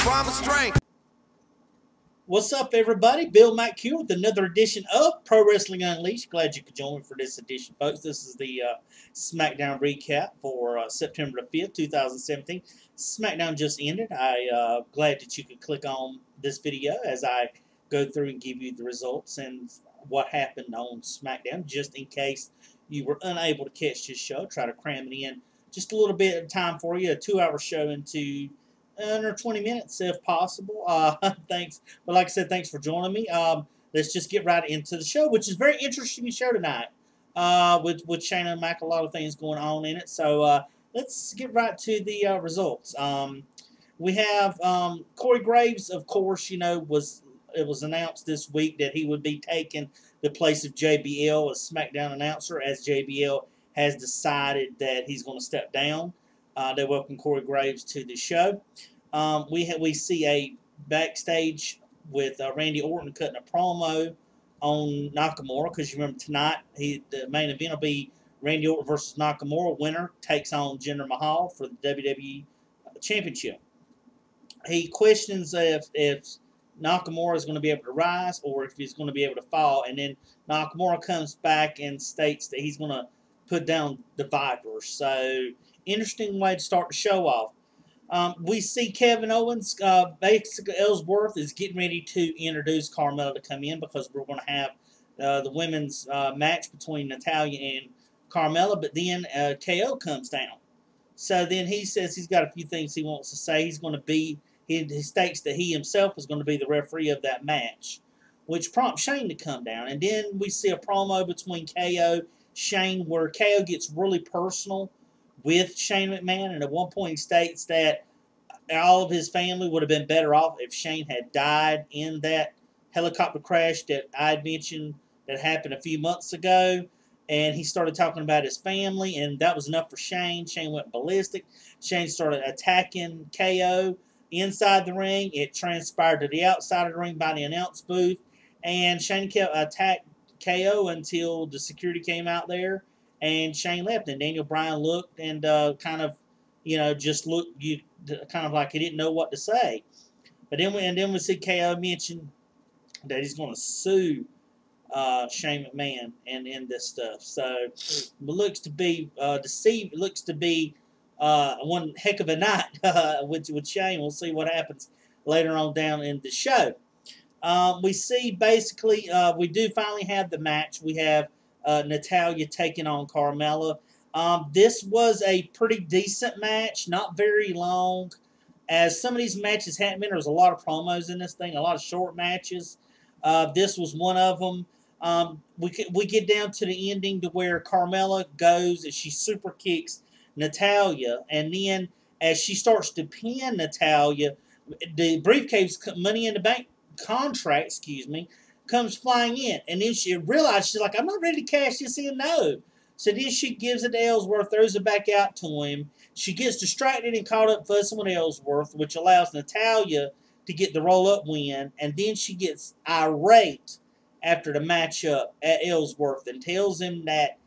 Promise strength. What's up, everybody? Bill Mack here with another edition of Pro Wrestling Unleashed. Glad you could join me for this edition, folks. This is the Smackdown recap for September the 5th, 2017. Smackdown just ended. Glad that you could click on this video as I go through and give you the results and what happened on Smackdown, just in case you were unable to catch this show. Try to cram it in just a little bit of time for you, a 2-hour show into under 20 minutes if possible. Thanks. But like I said, thanks for joining me. Let's just get right into the show, which is a very interesting show tonight with Shane and Mac, a lot of things going on in it. So let's get right to the results. We have Corey Graves, of course, it was announced this week that he would be taking the place of JBL as SmackDown announcer, as JBL has decided that he's going to step down. They welcome Corey Graves to the show. We see a backstage with Randy Orton cutting a promo on Nakamura, because you remember tonight the main event will be Randy Orton versus Nakamura. Winner takes on Jinder Mahal for the WWE Championship. He questions if Nakamura is going to be able to rise or if he's going to be able to fall, and then Nakamura comes back and states that he's going to put down the Vipers. So interesting way to start the show off. We see Kevin Owens, basically Ellsworth is getting ready to introduce Carmella to come in, because we're going to have the women's match between Natalya and Carmella, but then KO comes down. So then he says he's got a few things he wants to say. He's going to be, he states that he himself is going to be the referee of that match, which prompts Shane to come down. And then we see a promo between KO Shane, where KO gets really personal with Shane McMahon, and at one point he states that all of his family would have been better off if Shane had died in that helicopter crash that I had mentioned that happened a few months ago. And he started talking about his family, and that was enough for Shane. Shane went ballistic. Shane started attacking KO inside the ring. It transpired to the outside of the ring by the announce booth, and Shane kept attacked KO until the security came out there, and Shane left. And Daniel Bryan looked and kind of, just looked, kind of like he didn't know what to say. But then we see KO mention that he's going to sue Shane McMahon and this stuff. So it looks to be deceived. It looks to be one heck of a night with Shane. We'll see what happens later on down in the show. We see basically we do finally have the match. We have Natalya taking on Carmella. This was a pretty decent match, not very long. As some of these matches haven't been, there was a lot of promos in this thing, a lot of short matches. This was one of them. We get down to the ending to where Carmella goes and she super kicks Natalya, and then as she starts to pin Natalya, the briefcase Money in the Bank contract, comes flying in, and then she realizes, she's like, I'm not ready to cash this in, no. So then she gives it to Ellsworth, throws it back out to him. She gets distracted and caught up fussing with Ellsworth, which allows Natalya to get the roll-up win, and then she gets irate after the matchup at Ellsworth and tells him that,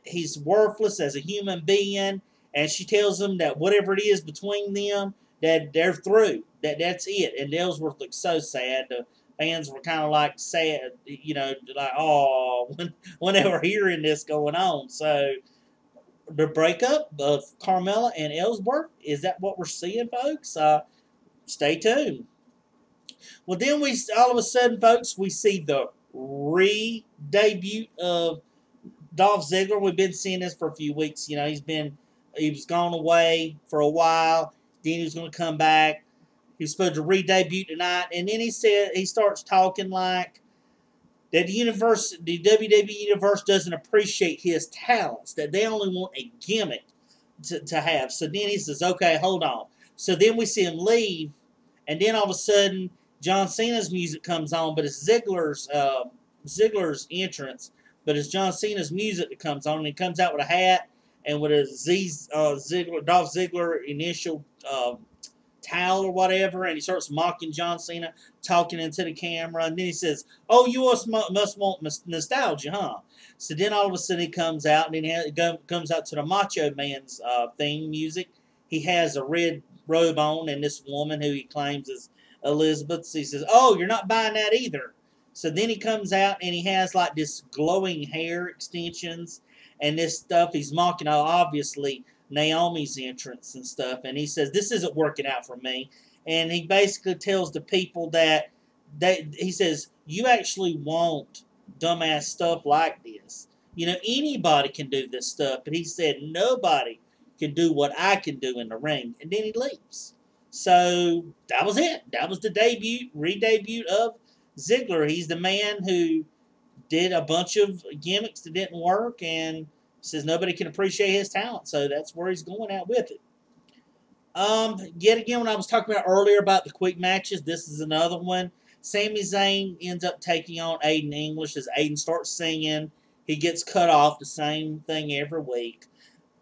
he's worthless as a human being, and she tells him that whatever it is between them, that they're through, that's it. And Ellsworth looks so sad. The fans were kind of like sad, like, oh, when they were hearing this going on. So the breakup of Carmella and Ellsworth, is that what we're seeing, folks? Stay tuned. Well, then all of a sudden, folks, we see the re-debut of Dolph Ziggler. We've been seeing this for a few weeks. He was gone away for a while. Then he was going to come back. He was supposed to re-debut tonight, and then he starts talking like that the WWE universe doesn't appreciate his talents, that they only want a gimmick to have. So then he says, okay, hold on. So then we see him leave, and then all of a sudden John Cena's music comes on, but it's Ziggler's entrance, but it's John Cena's music that comes on, and he comes out with a hat and with a Dolph Ziggler initial towel or whatever, and he starts mocking John Cena, talking into the camera, and then he says, oh, you must want nostalgia, huh? So then all of a sudden he comes out, and then he comes out to the Macho Man's theme music. He has a red robe on, and this woman who he claims is Elizabeth, he says, "Oh, you're not buying that either." So then he comes out and he has like this glowing hair extensions and this stuff. He's mocking, obviously, Naomi's entrance and stuff. And he says, "This isn't working out for me." And he basically tells the people that he says, "You actually want dumbass stuff like this. You know, anybody can do this stuff." But he said, "Nobody can do what I can do in the ring." And then he leaves. So that was it. That was the re-debut of Ziggler. He's the man who did a bunch of gimmicks that didn't work and says nobody can appreciate his talent. So that's where he's going out with it. Yet again, when I was talking about earlier about the quick matches, this is another one. Sami Zayn ends up taking on Aiden English as Aiden starts singing. He gets cut off, the same thing every week.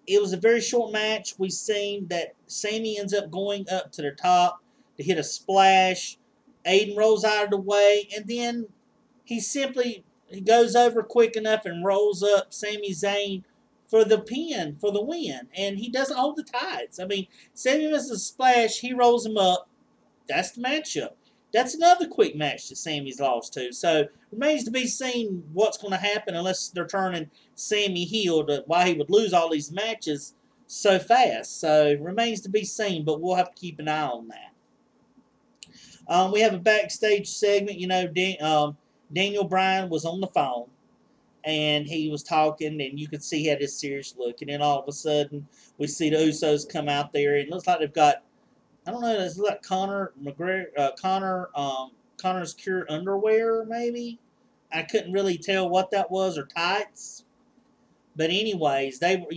It was a very short match. We've seen that Sami ends up going up to the top to hit a splash. Aiden rolls out of the way, and then he goes over quick enough and rolls up Sami Zayn for the pin, for the win. And he doesn't hold the tights. I mean, Sami misses a splash, he rolls him up. That's the matchup. That's another quick match that Sami's lost to. So remains to be seen what's going to happen unless they're turning Sami heel to why he would lose all these matches so fast. So remains to be seen, but we'll have to keep an eye on that. We have a backstage segment. You know, Daniel Bryan was on the phone, and he was talking, and you could see he had this serious look. And then all of a sudden, we see the Usos come out there, and it looks like they've got, I don't know, it's like Connor's Cure underwear, maybe. I couldn't really tell what that was, or tights. But anyways, Daniel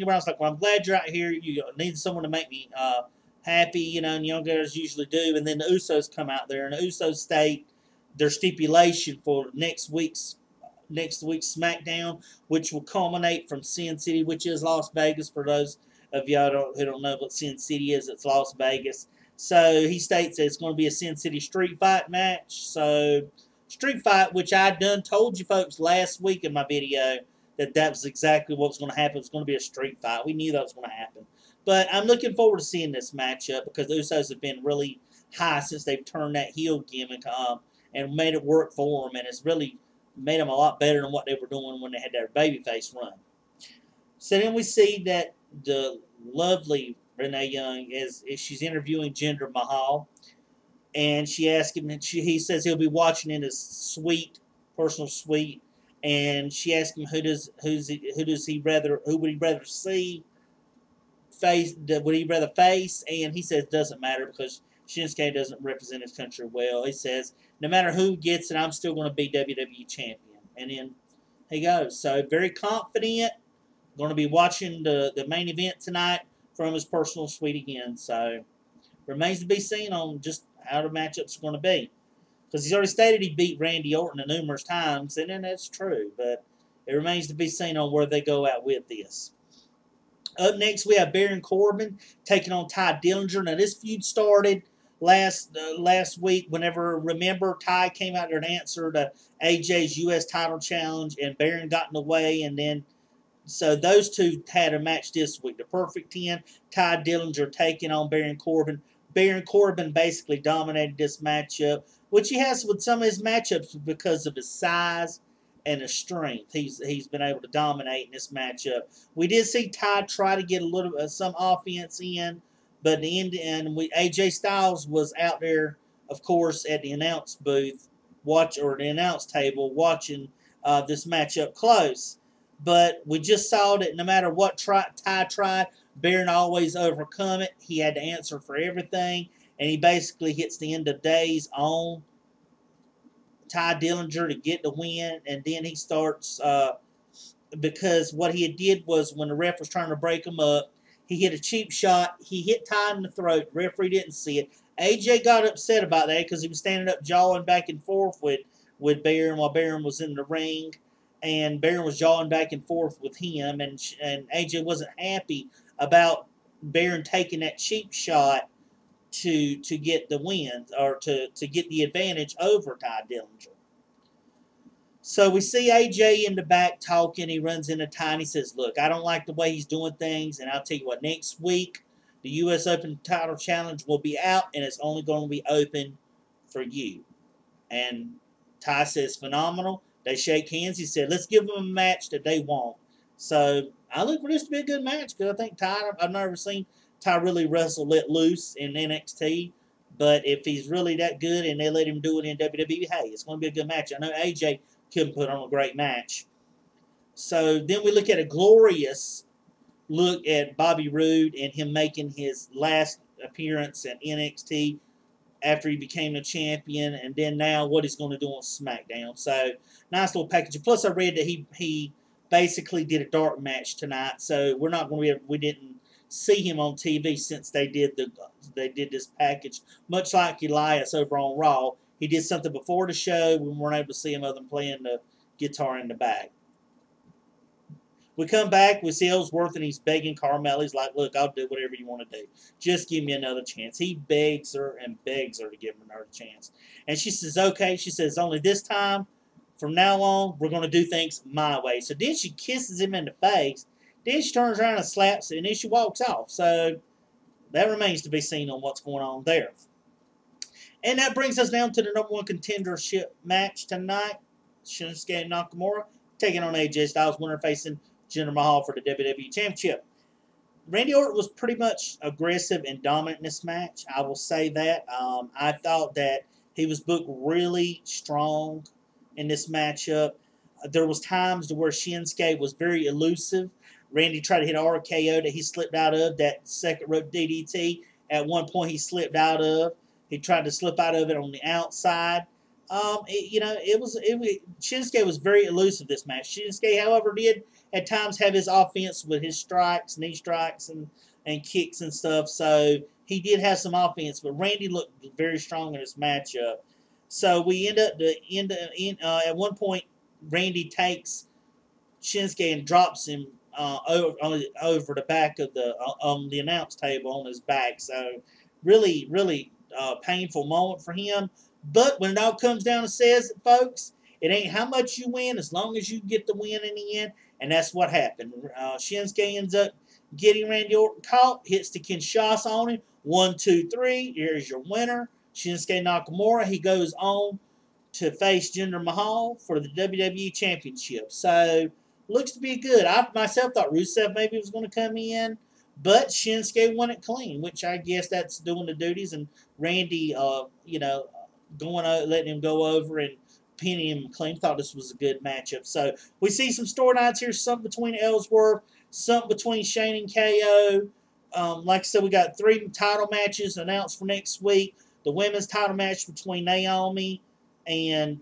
Bryan's like, "Well, I'm glad you're out here. You need someone to make me happy, and young guys usually do." And then the Usos come out there, and the Usos state their stipulation for next week's Smackdown, which will culminate from Sin City, which is Las Vegas. For those of y'all who don't know what Sin City is, it's Las Vegas. So he states that it's going to be a Sin City street fight match. So street fight, which I done told you folks last week in my video that was exactly what was going to happen. It was going to be a street fight. We knew that was going to happen. But I'm looking forward to seeing this matchup because the Usos have been really high since they've turned that heel gimmick and made it work for them, and it's really made them a lot better than what they were doing when they had their babyface run. So then we see that the lovely Renee Young is she's interviewing Jinder Mahal, and she asks him, and he says he'll be watching in his personal suite, and she asks him who would he rather see would he rather face, and he says it doesn't matter because Shinsuke doesn't represent his country well. He says no matter who gets it, I'm still going to be WWE champion, and then he goes. So very confident. Going to be watching the main event tonight from his personal suite again. So remains to be seen on just how the matchups are going to be. Because he's already stated he beat Randy Orton numerous times, and then that's true. But it remains to be seen on where they go out with this. Up next, we have Baron Corbin taking on Ty Dillinger. Now, this feud started last week. Remember, Ty came out there and answered AJ's U.S. title challenge, and Baron got in the way, and then so those two had a match this week. The Perfect 10, Ty Dillinger taking on Baron Corbin. Baron Corbin basically dominated this matchup, which he has with some of his matchups because of his size and his strength. He's been able to dominate in this matchup. We did see Ty try to get a little some offense in, but in the end, AJ Styles was out there, of course, at the announce booth, the announce table, watching this matchup close. But we just saw that no matter what Ty tried, Baron always overcome it. He had to answer for everything, and he basically hits the end of days on Ty Dillinger to get the win, and then he starts because what he did was when the ref was trying to break him up, he hit a cheap shot. He hit Ty in the throat. The referee didn't see it. AJ got upset about that because he was standing up jawing back and forth with Baron while Baron was in the ring. And Baron was jawing back and forth with him, and AJ wasn't happy about Baron taking that cheap shot to get the win or to get the advantage over Ty Dillinger. So we see AJ in the back talking. He runs into Ty and he says, "Look, I don't like the way he's doing things, and I'll tell you what, next week The U.S. Open title challenge will be out, and it's only going to be open for you. And Ty says, phenomenal. They shake hands. He said, let's give them a match that they want. So I look for this to be a good match because I think Ty, I've never seen Ty really wrestle let loose in NXT. But if he's really that good and they let him do it in WWE, hey, it's going to be a good match. I know AJ couldn't put on a great match. So then we look at a glorious look at Bobby Roode and him making his last appearance at NXT after he became a champion, and then now what he's going to do on SmackDown. So nice little package. Plus, I read that he basically did a dark match tonight, so we're not going to we didn't see him on TV since they did this package. Much like Elias over on Raw, he did something before the show. We weren't able to see him other than playing the guitar in the back. We come back, we see Ellsworth, and he's begging Carmella. He's like, look, I'll do whatever you want to do. Just give me another chance. He begs her and begs her to give him another chance. And she says, okay. She says, only this time, from now on, we're going to do things my way. So then she kisses him in the face. Then she turns around and slaps him, and then she walks off. So that remains to be seen on what's going on there. And that brings us down to the #1 contendership match tonight. Shinsuke Nakamura taking on AJ Styles, winner facing Jinder Mahal for the WWE Championship. Randy Orton was pretty much aggressive and dominant in this match. I will say that. I thought that he was booked really strong in this matchup. There was times to where Shinsuke was very elusive. Randy tried to hit an RKO that he slipped out of, that second rope DDT. At one point he slipped out of. He tried to slip out of it on the outside. Shinsuke was very elusive this match. Shinsuke, however, did at times have his offense with his strikes, knee strikes, and kicks and stuff. So he did have some offense, but Randy looked very strong in this matchup. So we end up at one point, Randy takes Shinsuke and drops him over the back of on the announce table on his back. So really, really painful moment for him. But when it all comes down and says it, folks, it ain't how much you win as long as you get the win in the end. And that's what happened. Shinsuke ends up getting Randy Orton caught, hits the Kinshasa on him. 1, 2, 3. Here's your winner, Shinsuke Nakamura. He goes on to face Jinder Mahal for the WWE Championship. So, looks to be good. I myself thought Rusev maybe was going to come in, but Shinsuke won it clean, which I guess that's doing the duties. And Randy, letting him go over and pinning him clean. Thought this was a good matchup. So we see some storylines here, some between Ellsworth, some between Shane and KO. Like I said, we got 3 title matches announced for next week. The women's title match between Naomi and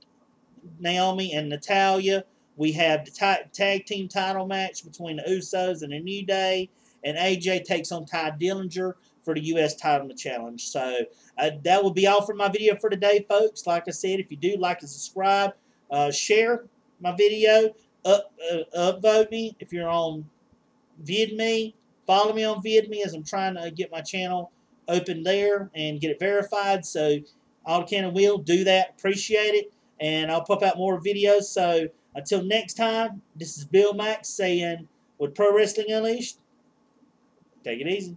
Natalya. We have the tag team title match between the Usos and the New Day. And AJ takes on Ty Dillinger for the U.S. title challenge. So that will be all for my video for today, folks. Like I said, if you do, like and subscribe, share my video, upvote me if you're on VidMe. Follow me on VidMe as I'm trying to get my channel open there and get it verified. So all I can and will do that. Appreciate it. And I'll pop out more videos. So until next time, this is Bill Mack saying, with Pro Wrestling Unleashed, take it easy.